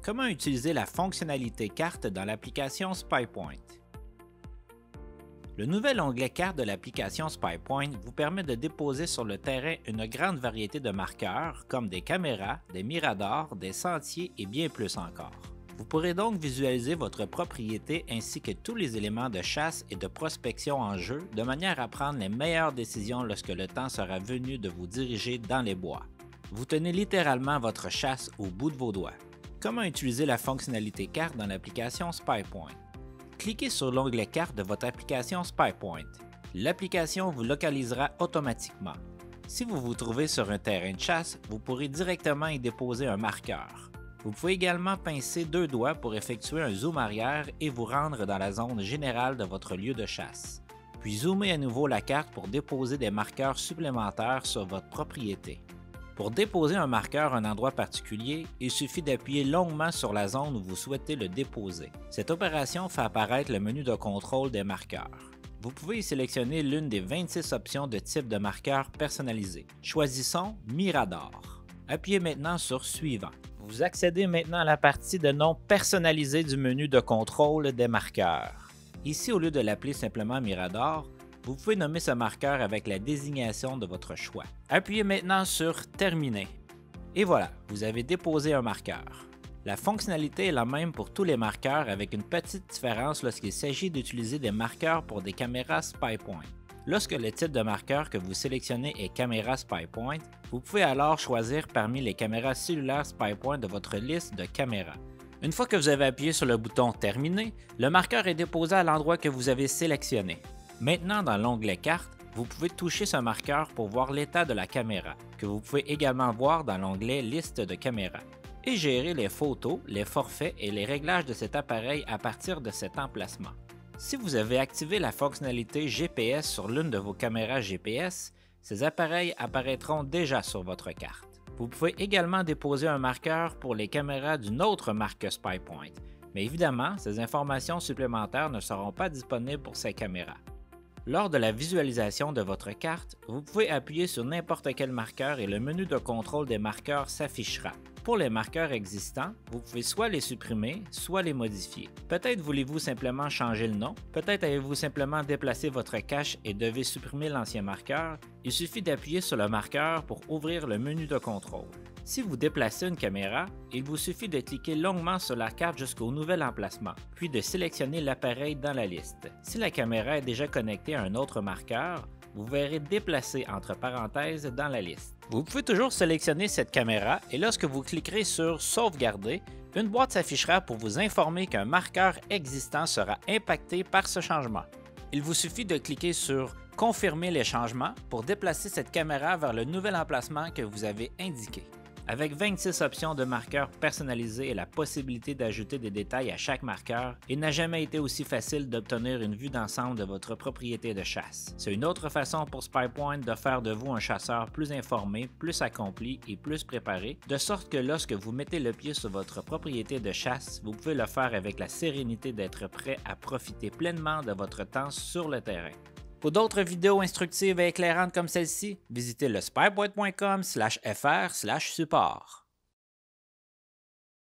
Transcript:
Comment utiliser la fonctionnalité carte dans l'application SpyPoint? Le nouvel onglet carte de l'application SpyPoint vous permet de déposer sur le terrain une grande variété de marqueurs comme des caméras, des miradors, des sentiers et bien plus encore. Vous pourrez donc visualiser votre propriété ainsi que tous les éléments de chasse et de prospection en jeu de manière à prendre les meilleures décisions lorsque le temps sera venu de vous diriger dans les bois. Vous tenez littéralement votre chasse au bout de vos doigts. Comment utiliser la fonctionnalité carte dans l'application SpyPoint? Cliquez sur l'onglet carte de votre application SpyPoint. L'application vous localisera automatiquement. Si vous vous trouvez sur un terrain de chasse, vous pourrez directement y déposer un marqueur. Vous pouvez également pincer deux doigts pour effectuer un zoom arrière et vous rendre dans la zone générale de votre lieu de chasse. Puis zoomez à nouveau la carte pour déposer des marqueurs supplémentaires sur votre propriété. Pour déposer un marqueur à un endroit particulier, il suffit d'appuyer longuement sur la zone où vous souhaitez le déposer. Cette opération fait apparaître le menu de contrôle des marqueurs. Vous pouvez y sélectionner l'une des 26 options de type de marqueur personnalisé. Choisissons Mirador. Appuyez maintenant sur Suivant. Vous accédez maintenant à la partie de nom personnalisé du menu de contrôle des marqueurs. Ici, au lieu de l'appeler simplement Mirador, vous pouvez nommer ce marqueur avec la désignation de votre choix. Appuyez maintenant sur Terminer. Et voilà, vous avez déposé un marqueur. La fonctionnalité est la même pour tous les marqueurs avec une petite différence lorsqu'il s'agit d'utiliser des marqueurs pour des caméras SpyPoint. Lorsque le type de marqueur que vous sélectionnez est caméra SpyPoint, vous pouvez alors choisir parmi les caméras cellulaires SpyPoint de votre liste de caméras. Une fois que vous avez appuyé sur le bouton Terminer, le marqueur est déposé à l'endroit que vous avez sélectionné. Maintenant, dans l'onglet Carte, vous pouvez toucher ce marqueur pour voir l'état de la caméra, que vous pouvez également voir dans l'onglet Liste de caméras, et gérer les photos, les forfaits et les réglages de cet appareil à partir de cet emplacement. Si vous avez activé la fonctionnalité GPS sur l'une de vos caméras GPS, ces appareils apparaîtront déjà sur votre carte. Vous pouvez également déposer un marqueur pour les caméras d'une autre marque SpyPoint, mais évidemment, ces informations supplémentaires ne seront pas disponibles pour ces caméras. Lors de la visualisation de votre carte, vous pouvez appuyer sur n'importe quel marqueur et le menu de contrôle des marqueurs s'affichera. Pour les marqueurs existants, vous pouvez soit les supprimer, soit les modifier. Peut-être voulez-vous simplement changer le nom, peut-être avez-vous simplement déplacé votre cache et devez supprimer l'ancien marqueur. Il suffit d'appuyer sur le marqueur pour ouvrir le menu de contrôle. Si vous déplacez une caméra, il vous suffit de cliquer longuement sur la carte jusqu'au nouvel emplacement, puis de sélectionner l'appareil dans la liste. Si la caméra est déjà connectée à un autre marqueur, vous verrez déplacer entre parenthèses dans la liste. Vous pouvez toujours sélectionner cette caméra et lorsque vous cliquerez sur Sauvegarder, une boîte s'affichera pour vous informer qu'un marqueur existant sera impacté par ce changement. Il vous suffit de cliquer sur Confirmer les changements pour déplacer cette caméra vers le nouvel emplacement que vous avez indiqué. Avec 26 options de marqueurs personnalisés et la possibilité d'ajouter des détails à chaque marqueur, il n'a jamais été aussi facile d'obtenir une vue d'ensemble de votre propriété de chasse. C'est une autre façon pour SpyPoint de faire de vous un chasseur plus informé, plus accompli et plus préparé, de sorte que lorsque vous mettez le pied sur votre propriété de chasse, vous pouvez le faire avec la sérénité d'être prêt à profiter pleinement de votre temps sur le terrain. Pour d'autres vidéos instructives et éclairantes comme celle-ci, visitez le spypoint.com/fr/support.